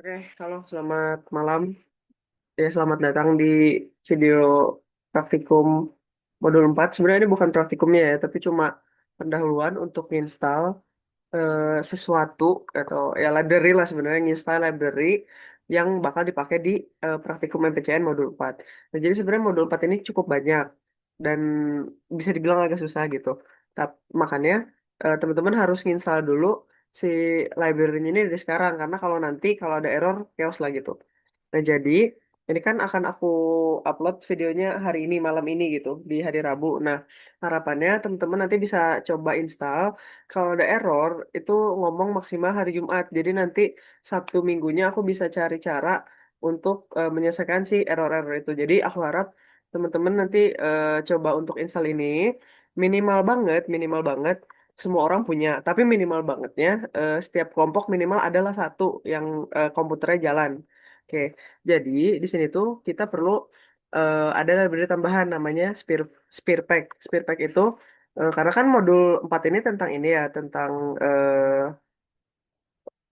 Oke, halo, selamat malam. Ya, selamat datang di video praktikum modul 4. Sebenarnya ini bukan praktikumnya ya, tapi cuma pendahuluan untuk install sesuatu atau ya library lah sebenarnya, install library yang bakal dipakai di praktikum MPCN modul 4. Nah, jadi sebenarnya modul 4 ini cukup banyak dan bisa dibilang agak susah gitu. Tapi makanya teman-teman harus install dulu si library ini dari sekarang karena kalau ada error chaos lah gitu. Nah, jadi ini kan akan aku upload videonya hari ini, malam ini gitu, di hari Rabu. Nah, harapannya teman-teman nanti bisa coba install. Kalau ada error, itu ngomong maksimal hari Jumat. Jadi nanti Sabtu Minggunya aku bisa cari cara untuk menyelesaikan si error-error itu. Jadi aku harap teman-teman nanti coba untuk install ini. Minimal banget. Semua orang punya, tapi minimal bangetnya setiap kelompok minimal adalah satu yang komputernya jalan. Oke, jadi di sini tuh kita perlu ada library tambahan namanya Spearpack. Spearpack itu karena kan modul 4 ini tentang ini ya, tentang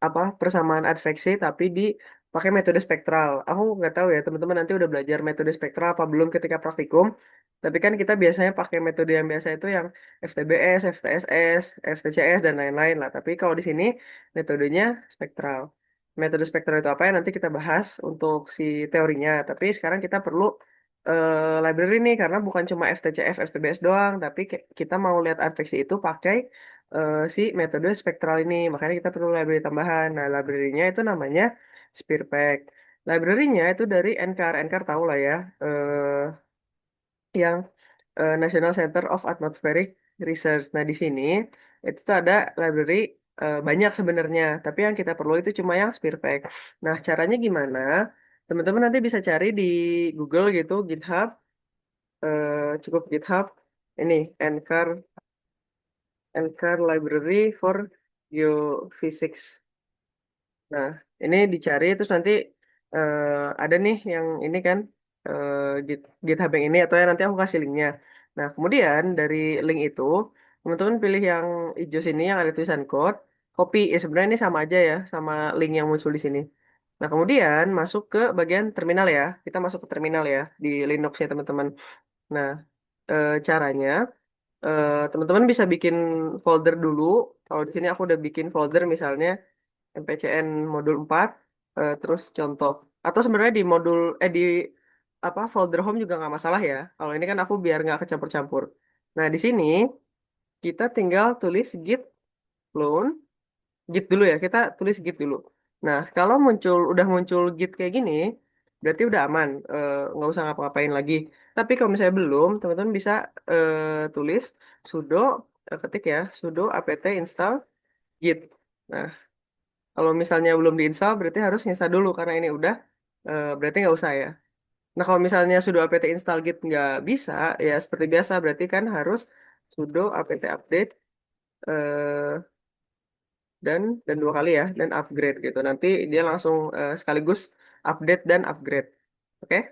apa persamaan adveksi tapi dipakai metode spektral. Aku nggak tahu ya teman-teman nanti udah belajar metode spektral apa belum ketika praktikum. Tapi kan kita biasanya pakai metode yang biasa itu yang FTBS, FTSS, FTCS dan lain-lain lah. Tapi kalau di sini metodenya spektral. Metode spektral itu apa ya nanti kita bahas untuk si teorinya. Tapi sekarang kita perlu library nih karena bukan cuma FTCF, FTBS doang, tapi kita mau lihat adveksi itu pakai si metode spektral ini. Makanya kita perlu library tambahan. Nah, library-nya itu namanya Spearpack. Library-nya itu dari NCAR. NCAR tahu lah ya, yang National Center of Atmospheric Research. Nah, di sini itu tuh ada library banyak sebenarnya, tapi yang kita perlu itu cuma yang Spearpack. Nah, caranya gimana? Teman-teman nanti bisa cari di Google gitu, GitHub, cukup GitHub. Ini NCAR Library for Geophysics. Nah, ini dicari terus nanti ada nih yang ini kan GitHub yang ini atau yang nanti aku kasih linknya. Nah, kemudian dari link itu teman-teman pilih yang hijau sini yang ada tulisan code, copy. Sebenarnya ini sama aja ya sama link yang muncul di sini. Nah, kemudian masuk ke bagian terminal ya. Kita masuk ke terminal ya di Linux ya teman-teman. Nah, caranya teman-teman bisa bikin folder dulu. Kalau di sini aku udah bikin folder misalnya MPCN modul 4 terus contoh atau sebenarnya di di apa folder home juga nggak masalah ya. Kalau ini kan aku biar nggak kecampur-campur. Nah, di sini kita tinggal tulis git clone, git dulu ya. Kita tulis git dulu. Nah, kalau udah muncul git kayak gini, berarti udah aman, nggak usah ngapa-ngapain lagi. Tapi kalau misalnya belum, teman-teman bisa tulis sudo ketik ya sudo apt install git. Nah, kalau misalnya belum diinstal berarti harus install dulu karena ini udah berarti nggak usah ya. Nah, kalau misalnya sudo apt install git nggak bisa ya seperti biasa berarti kan harus sudo apt update eh, dan dua kali ya dan upgrade gitu. Nanti dia langsung sekaligus update dan upgrade. Oke?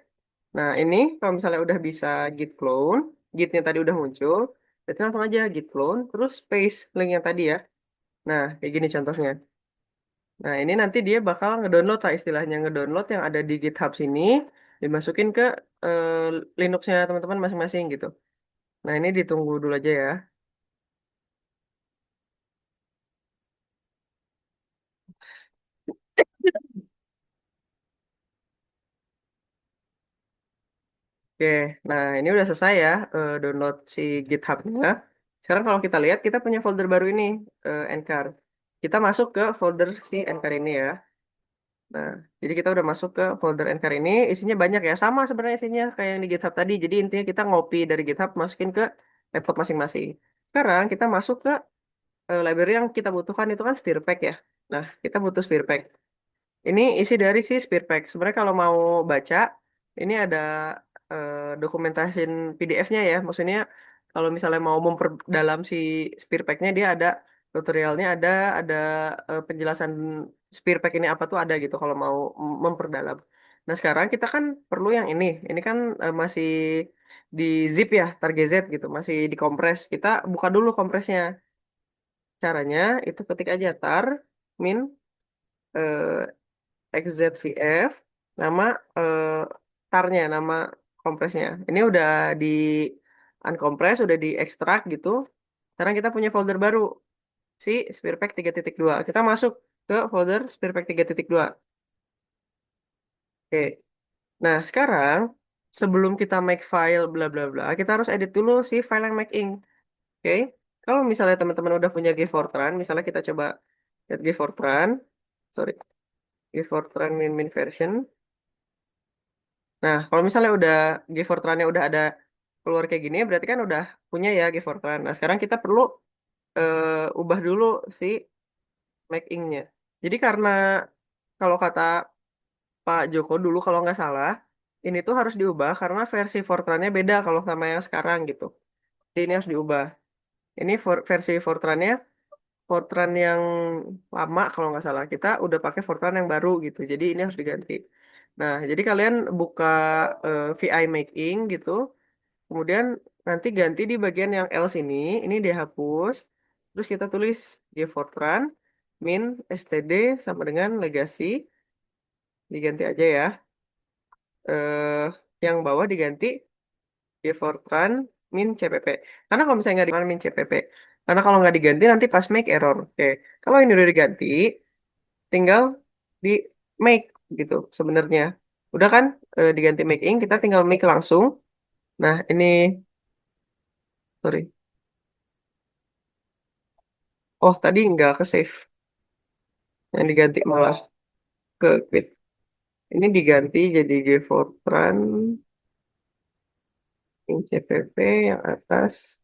Nah, ini kalau misalnya udah bisa git clone, gitnya tadi udah muncul, berarti langsung aja git clone terus paste link yang tadi ya. Nah, kayak gini contohnya. Nah, ini nanti dia bakal ngedownload lah istilahnya ngedownload yang ada di GitHub sini, dimasukin ke eh, Linuxnya teman-teman masing-masing gitu. Nah, ini ditunggu dulu aja ya. Oke, nah ini udah selesai ya download si GitHub-nya. Sekarang kalau kita lihat, kita punya folder baru ini, Ncar. Kita masuk ke folder si Ncar ini ya. Nah, jadi kita udah masuk ke folder Ncar ini, isinya banyak ya. Sama sebenarnya isinya kayak yang di GitHub tadi. Jadi intinya kita ngopi dari GitHub, masukin ke laptop masing-masing. Sekarang kita masuk ke library yang kita butuhkan itu kan Spearpack ya. Nah, kita butuh Spearpack. Ini isi dari si Spearpack. Sebenarnya kalau mau baca, ini ada dokumentasi PDF-nya ya. Maksudnya kalau misalnya mau memperdalam si Spearpack-nya, dia ada tutorialnya, ada penjelasan Spearpack ini apa tuh ada gitu kalau mau memperdalam. Nah, sekarang kita kan perlu yang ini. Ini kan masih di zip ya, target Z gitu, masih dikompres. Kita buka dulu kompresnya. Caranya itu ketik aja tar min XZVF, nama eh, tarnya, nama kompresnya. Ini udah di uncompress, udah diekstrak gitu. Sekarang kita punya folder baru, si Spearpack 3.2. Kita masuk ke folder Spearpack 3.2. Oke. Nah, sekarang sebelum kita make file bla bla bla, kita harus edit dulu si file yang making. Oke. Kalau misalnya teman-teman udah punya GFortran, misalnya kita coba lihat GFortran, sorry, GFortran min version. Nah, kalau misalnya udah GeFortran-nya udah ada keluar kayak gini, berarti kan udah punya ya GeFortran. Nah, sekarang kita perlu ubah dulu si mapping-nya. Jadi karena kalau kata Pak Joko dulu kalau nggak salah, ini tuh harus diubah karena versi Fortran-nya beda kalau sama yang sekarang gitu. Jadi ini harus diubah. Ini versi Fortran-nya Fortran yang lama kalau nggak salah. Kita udah pakai Fortran yang baru gitu. Jadi ini harus diganti. Nah, jadi kalian buka VI making gitu. Kemudian nanti ganti di bagian yang else ini dihapus. Terus kita tulis di Fortran min std sama dengan legacy diganti aja ya. Eh yang bawah diganti di Fortran min cpp. Karena kalau misalnya nggak diganti min cpp, karena kalau nggak diganti nanti pas make error. Oke, kalau ini udah diganti, tinggal di make gitu sebenarnya. Udah kan diganti making, kita tinggal make langsung. Nah ini sorry. Oh, tadi nggak ke save. Yang diganti malah ke quit. Ini diganti jadi Gfortran yang CPP yang atas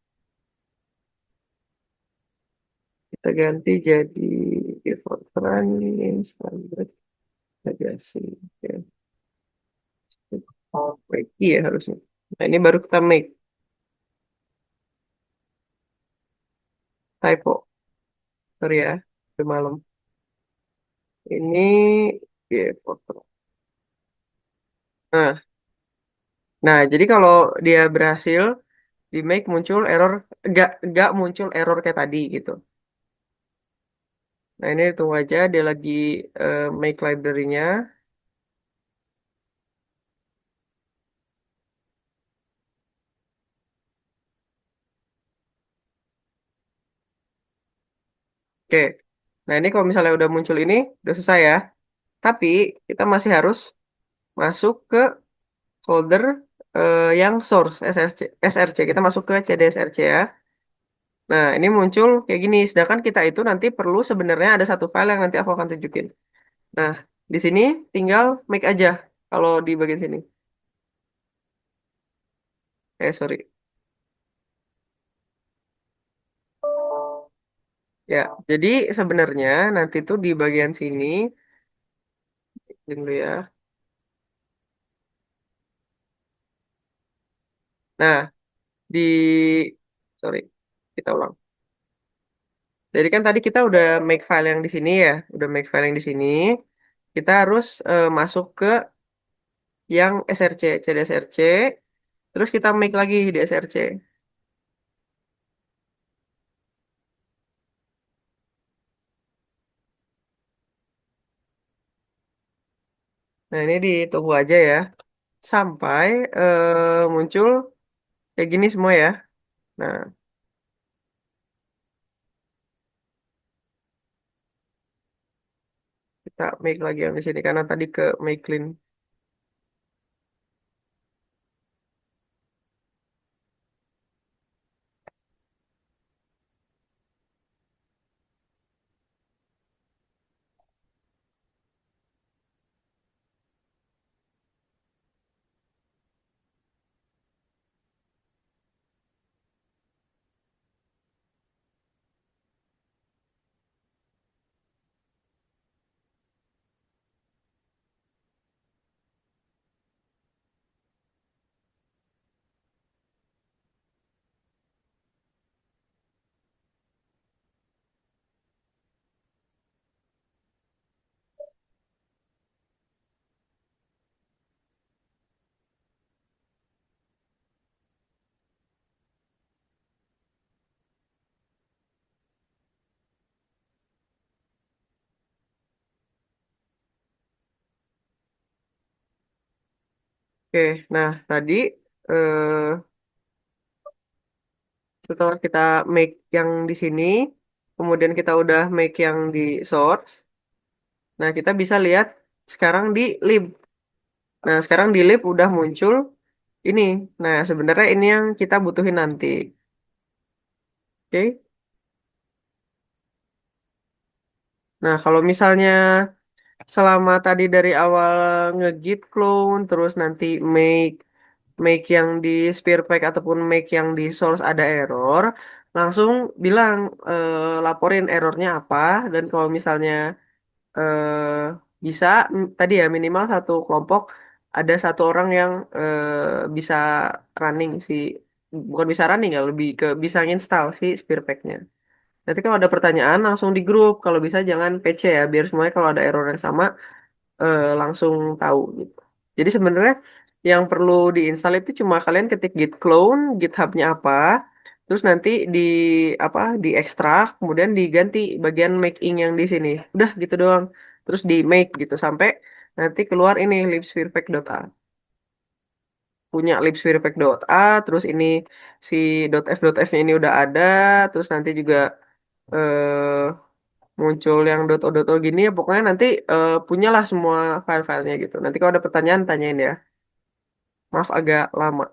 kita ganti jadi Gfortran yang standar legacy. Oke. Oh, Reiki ya harusnya. Nah, ini baru kita make typo. Sorry ya, udah malam. Ini Gfortran. Nah, nah, jadi kalau dia berhasil di make muncul error, nggak muncul error kayak tadi gitu. Nah, ini tunggu aja dia lagi make library-nya. Oke. Nah, ini kalau misalnya udah muncul ini, udah selesai ya. Tapi kita masih harus masuk ke folder yang source SRC. Kita masuk ke CDSRC ya. Nah, ini muncul kayak gini. Sedangkan kita itu nanti perlu sebenarnya ada satu file yang nanti aku akan tunjukin. Nah, di sini tinggal make aja kalau di bagian sini. Sorry. Ya, jadi sebenarnya nanti tuh di bagian sini, ini dulu ya. Nah, di, sorry, kita ulang. Jadi kan tadi kita udah make file yang di sini ya, udah make file yang di sini. Kita harus masuk ke yang SRC, CDSRC, terus kita make lagi di SRC. Nah ini ditunggu aja ya, sampai muncul kayak gini semua ya. Nah kita make lagi yang di sini karena tadi ke make clean. Oke, nah tadi eh, setelah kita make yang di sini, kemudian kita udah make yang di source, nah kita bisa lihat sekarang di lib. Nah, sekarang di lib udah muncul ini. Nah, sebenarnya ini yang kita butuhin nanti. Oke. Nah, kalau misalnya selama tadi dari awal nge-git clone, terus nanti make make yang di Spearpack ataupun make yang di source ada error, langsung bilang laporin errornya apa, dan kalau misalnya bisa tadi ya minimal satu kelompok ada satu orang yang bisa running si bukan bisa running ya lebih ke bisa install si Spearpack-nya. Nanti kalau ada pertanyaan langsung di grup. Kalau bisa jangan PC ya biar semuanya kalau ada error yang sama langsung tahu gitu. Jadi sebenarnya yang perlu diinstal itu cuma kalian ketik git clone, GitHub-nya apa, terus nanti di apa diekstrak, kemudian diganti bagian making yang di sini. Udah gitu doang. Terus di make gitu sampai nanti keluar ini libspherpack.a. Punya libspherpack.a, terus ini si .f.f-nya ini udah ada, terus nanti juga eh muncul yang .o gini ya pokoknya nanti punyalah semua file-filenya gitu. Nanti kalau ada pertanyaan tanyain ya. Maaf agak lama.